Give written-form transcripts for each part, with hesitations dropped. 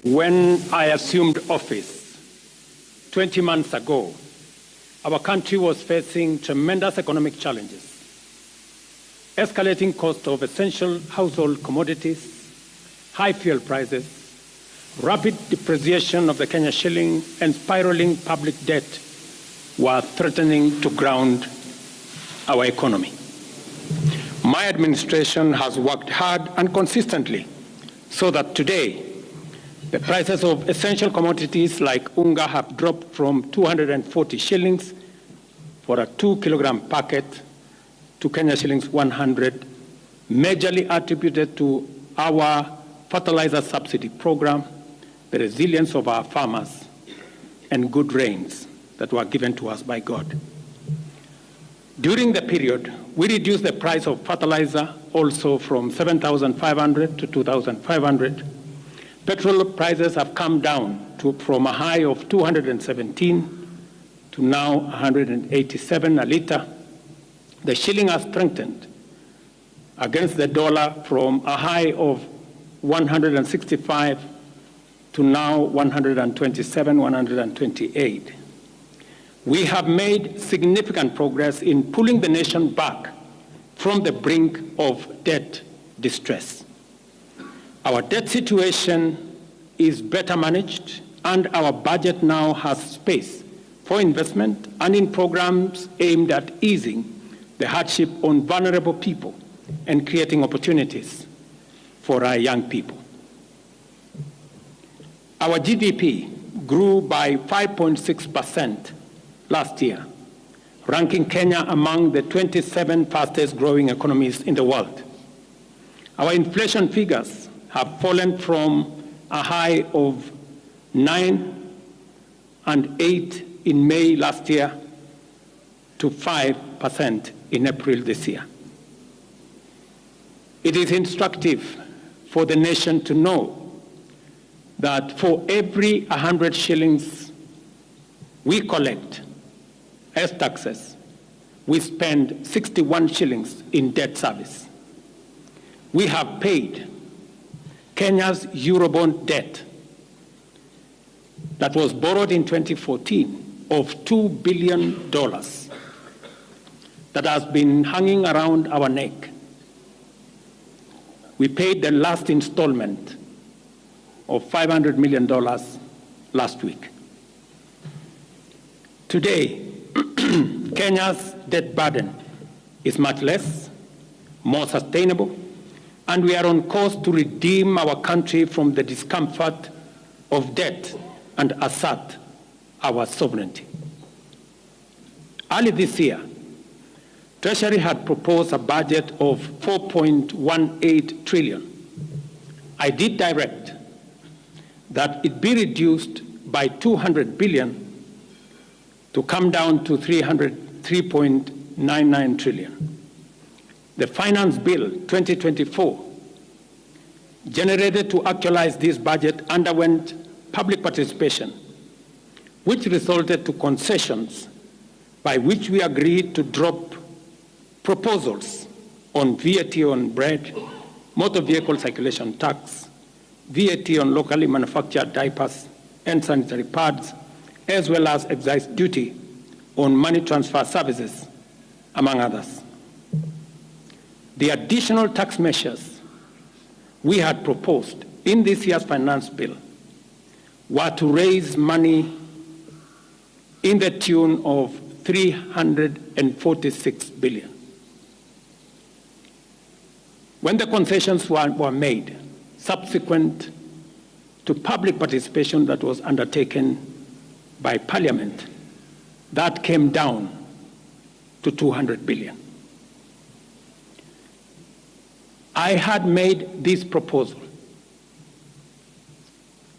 When I assumed office 20 months ago, our country was facing tremendous economic challenges, escalating cost of essential household commodities, high fuel prices, rapid depreciation of the Kenya shilling, and spiraling public debt were threatening to ground our economy. My administration has worked hard and consistently so that today, the prices of essential commodities like unga have dropped from 240 shillings for a 2-kilogram packet to Kenya shillings 100, majorly attributed to our fertilizer subsidy program, the resilience of our farmers, and good rains that were given to us by God. During the period, we reduced the price of fertilizer also from 7,500 to 2,500. Petrol prices have come down from a high of 217 to now 187 a litre. The shilling has strengthened against the dollar from a high of 165 to now 127, 128. We have made significant progress in pulling the nation back from the brink of debt distress. Our debt situation is better managed, and our budget now has space for investment and in programs aimed at easing the hardship on vulnerable people and creating opportunities for our young people. Our GDP grew by 5.6% last year, ranking Kenya among the 27 fastest growing economies in the world. Our inflation figures have fallen from a high of 9 and 8 in May last year to 5% in April this year. It is instructive for the nation to know that for every 100 shillings we collect as taxes, we spend 61 shillings in debt service. We have paid Kenya's Eurobond debt that was borrowed in 2014 of $2 billion that has been hanging around our neck. We paid the last installment of $500 million last week. Today, Kenya's debt burden is much less, more sustainable, and we are on course to redeem our country from the discomfort of debt and assert our sovereignty. Early this year, Treasury had proposed a budget of 4.18 trillion. I did direct that it be reduced by 200 billion to come down to 3.99 trillion. The Finance Bill 2024, generated to actualize this budget, underwent public participation, which resulted to concessions by which we agreed to drop proposals on VAT on bread, motor vehicle circulation tax, VAT on locally manufactured diapers and sanitary pads, as well as excise duty on money transfer services, among others. The additional tax measures we had proposed in this year's finance bill were to raise money in the tune of 346 billion. When the concessions were made, subsequent to public participation that was undertaken by Parliament, that came down to 200 billion. I had made this proposal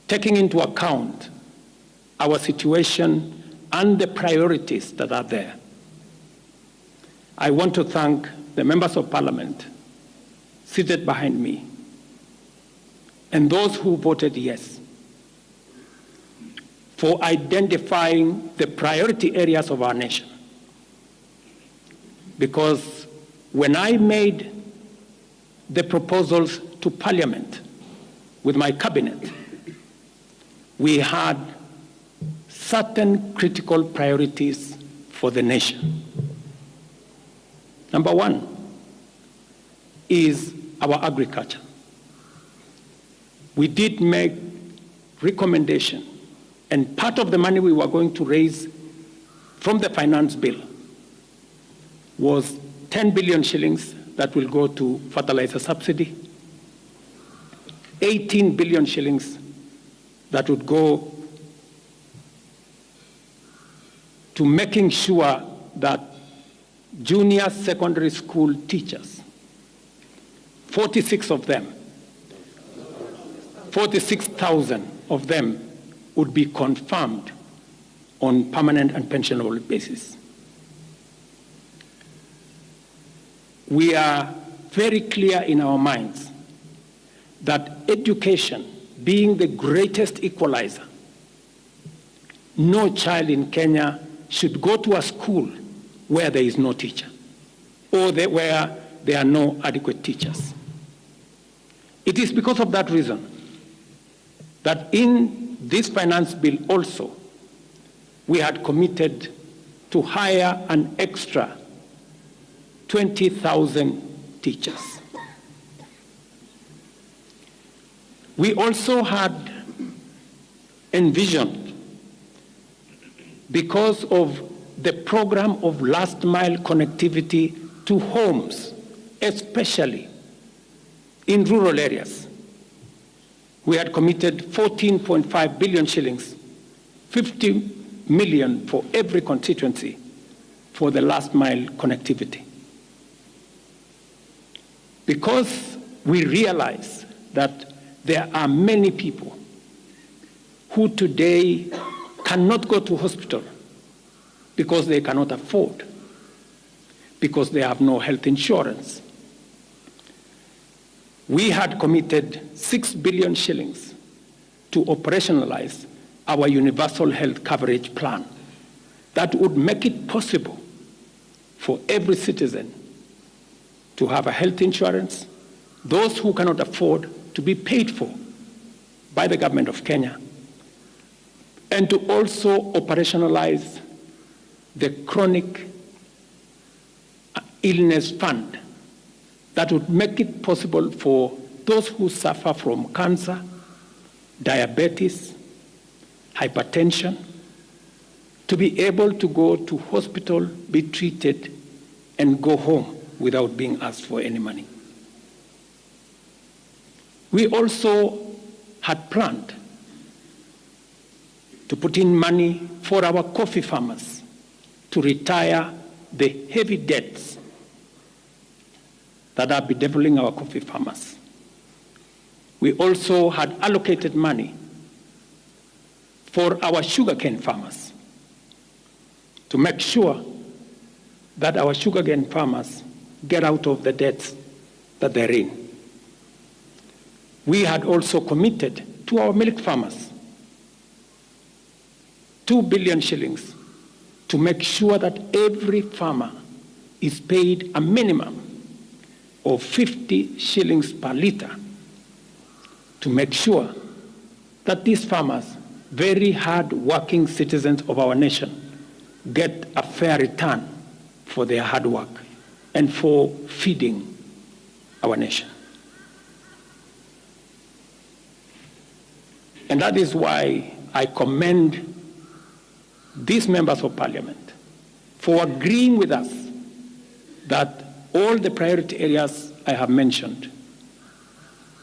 taking into account our situation and the priorities that are there. I want to thank the members of Parliament seated behind me and those who voted yes for identifying the priority areas of our nation. Because when I made the proposals to Parliament with my cabinet, we had certain critical priorities for the nation. Number one is our agriculture. We did make recommendation, and part of the money we were going to raise from the finance bill was 10 billion shillings that will go to fertilizer subsidy, 18 billion shillings that would go to making sure that junior secondary school teachers, 46,000 of them would be confirmed on permanent and pensionable basis. We are very clear in our minds that education, being the greatest equalizer, no child in Kenya should go to a school where there is no teacher or where there are no adequate teachers. It is because of that reason that in this finance bill also, we had committed to hire an extra 20,000 teachers. We also had envisioned, because of the program of last mile connectivity to homes, especially in rural areas, we had committed 14.5 billion shillings, 50 million for every constituency for the last mile connectivity. Because we realize that there are many people who today cannot go to hospital because they cannot afford, because they have no health insurance. We had committed 6 billion shillings to operationalize our universal health coverage plan that would make it possible for every citizen to have a health insurance, those who cannot afford to be paid for by the government of Kenya, and to also operationalize the chronic illness fund that would make it possible for those who suffer from cancer, diabetes, hypertension, to be able to go to hospital, be treated, and go home without being asked for any money. We also had planned to put in money for our coffee farmers to retire the heavy debts that are bedeviling our coffee farmers. We also had allocated money for our sugarcane farmers to make sure that our sugarcane farmers get out of the debts that they're in. We had also committed to our milk farmers 2 billion shillings to make sure that every farmer is paid a minimum of 50 shillings per litre, to make sure that these farmers, very hard-working citizens of our nation, get a fair return for their hard work and for feeding our nation. And that is why I commend these members of parliament for agreeing with us that all the priority areas I have mentioned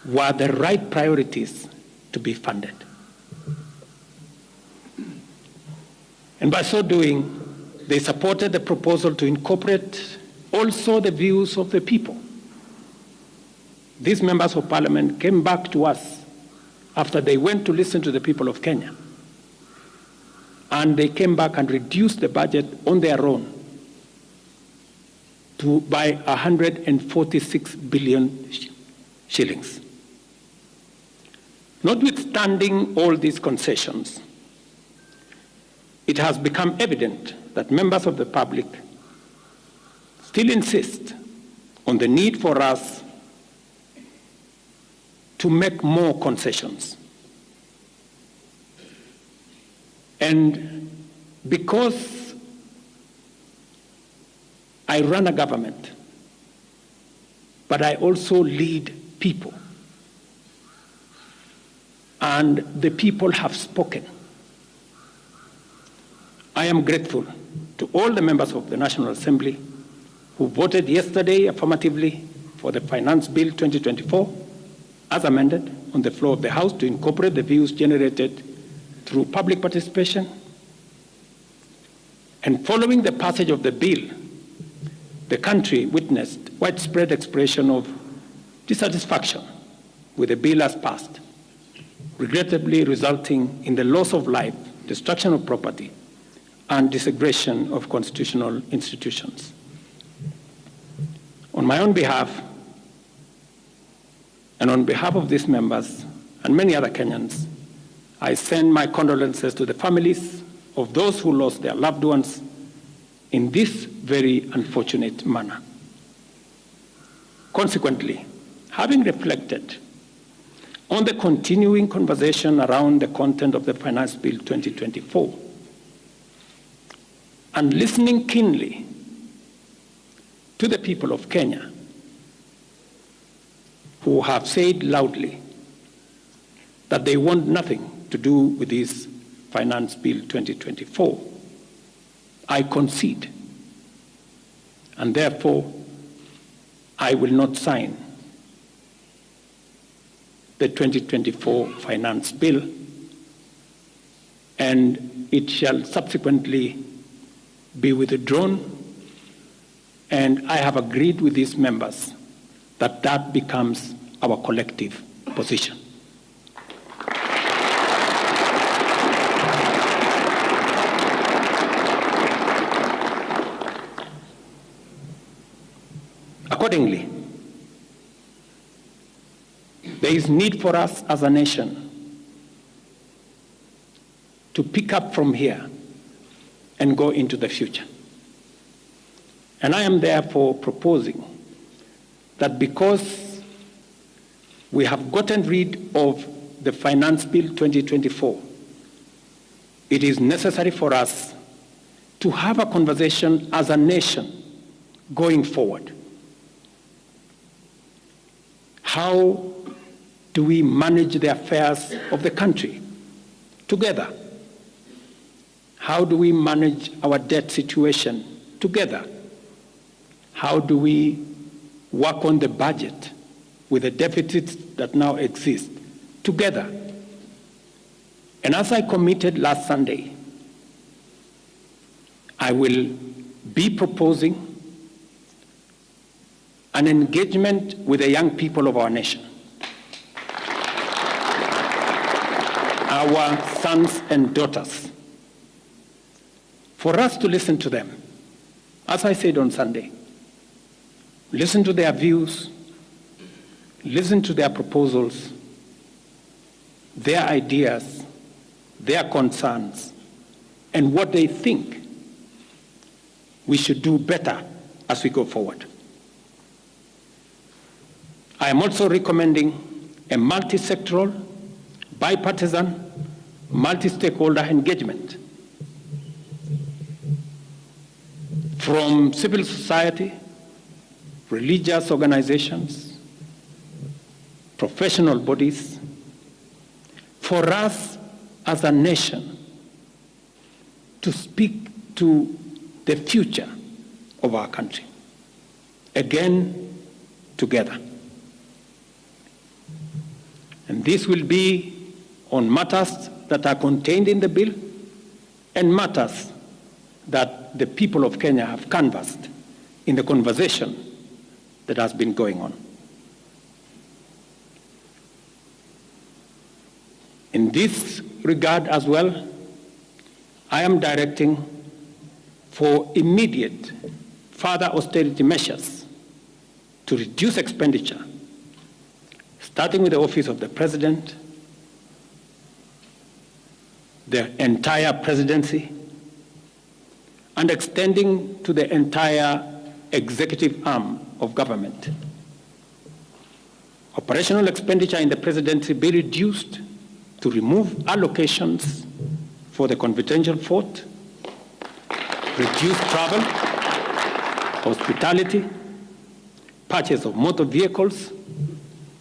were the right priorities to be funded. And by so doing, they supported the proposal to incorporate also the views of the people. These members of parliament came back to us after they went to listen to the people of Kenya. And they came back and reduced the budget on their own by 146 billion shillings. Notwithstanding all these concessions, it has become evident that members of the public still insist on the need for us to make more concessions. And because I run a government, but I also lead people, and the people have spoken, I am grateful to all the members of the National Assembly who voted yesterday affirmatively for the Finance Bill 2024 as amended on the floor of the House to incorporate the views generated through public participation. And following the passage of the bill, the country witnessed widespread expression of dissatisfaction with the bill as passed, regrettably resulting in the loss of life, destruction of property, and disintegration of constitutional institutions. On my own behalf, and on behalf of these members and many other Kenyans, I send my condolences to the families of those who lost their loved ones in this very unfortunate manner. Consequently, having reflected on the continuing conversation around the content of the Finance Bill 2024, and listening keenly to the people of Kenya who have said loudly that they want nothing to do with this Finance Bill 2024, I concede, and therefore I will not sign the 2024 Finance Bill, and it shall subsequently be withdrawn, and I have agreed with these members that that becomes our collective position. Accordingly, there is need for us as a nation to pick up from here and go into the future. And I am therefore proposing that because we have gotten rid of the Finance Bill 2024, it is necessary for us to have a conversation as a nation going forward. How do we manage the affairs of the country together? How do we manage our debt situation together? How do we work on the budget with the deficits that now exist together? And as I committed last Sunday, I will be proposing an engagement with the young people of our nation, our sons and daughters, for us to listen to them. As I said on Sunday, listen to their views, listen to their proposals, their ideas, their concerns, and what they think we should do better as we go forward. I am also recommending a multi-sectoral, bipartisan, multi-stakeholder engagement from civil society, religious organizations, professional bodies, for us as a nation to speak to the future of our country, again, together. And this will be on matters that are contained in the bill and matters that the people of Kenya have canvassed in the conversation that has been going on. In this regard as well, I am directing for immediate further austerity measures to reduce expenditure, starting with the Office of the President, the entire presidency, and extending to the entire executive arm of government. Operational expenditure in the presidency be reduced to remove allocations for the confidential fort, reduced travel, hospitality, purchase of motor vehicles,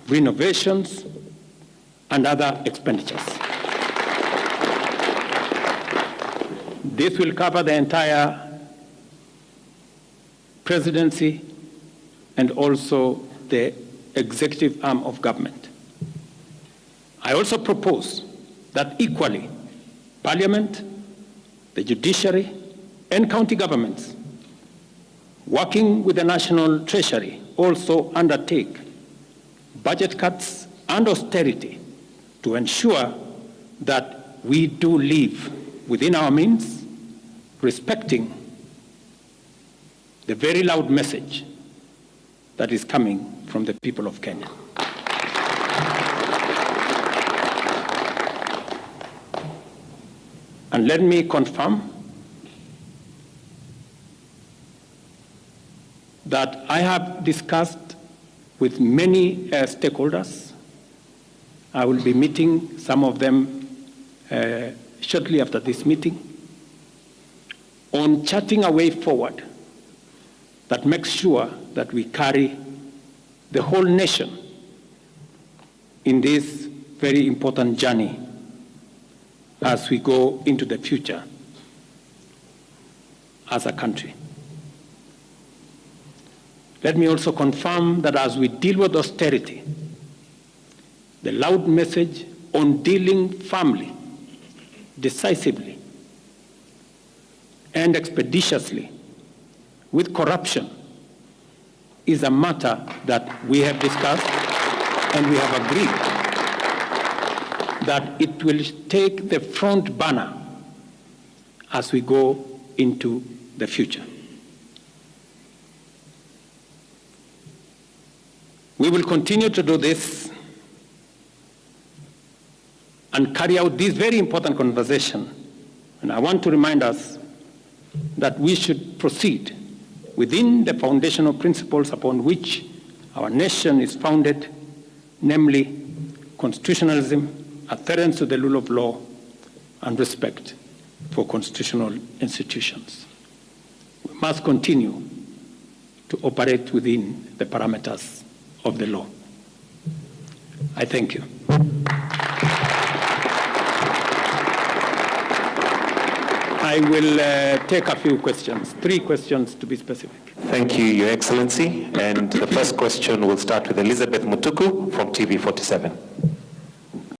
renovations, and other expenditures. This will cover the entire presidency and also the executive arm of government. I also propose that equally, Parliament, the judiciary, and county governments, working with the National Treasury, also undertake budget cuts and austerity to ensure that we do live within our means, respecting the very loud message that is coming from the people of Kenya. And let me confirm that I have discussed with many stakeholders. I will be meeting some of them shortly after this meeting on charting a way forward that makes sure that we carry the whole nation in this very important journey as we go into the future as a country. Let me also confirm that as we deal with austerity, the loud message on dealing firmly, decisively, and expeditiously with corruption is a matter that we have discussed and we have agreed that it will take the front burner as we go into the future. We will continue to do this and carry out this very important conversation. And I want to remind us that we should proceed within the foundational principles upon which our nation is founded, namely constitutionalism, adherence to the rule of law, and respect for constitutional institutions. We must continue to operate within the parameters of the law. I thank you. I will take a few questions, 3 questions to be specific. Thank you, Your Excellency. And the first question will start with Elizabeth Mutuku from TV47.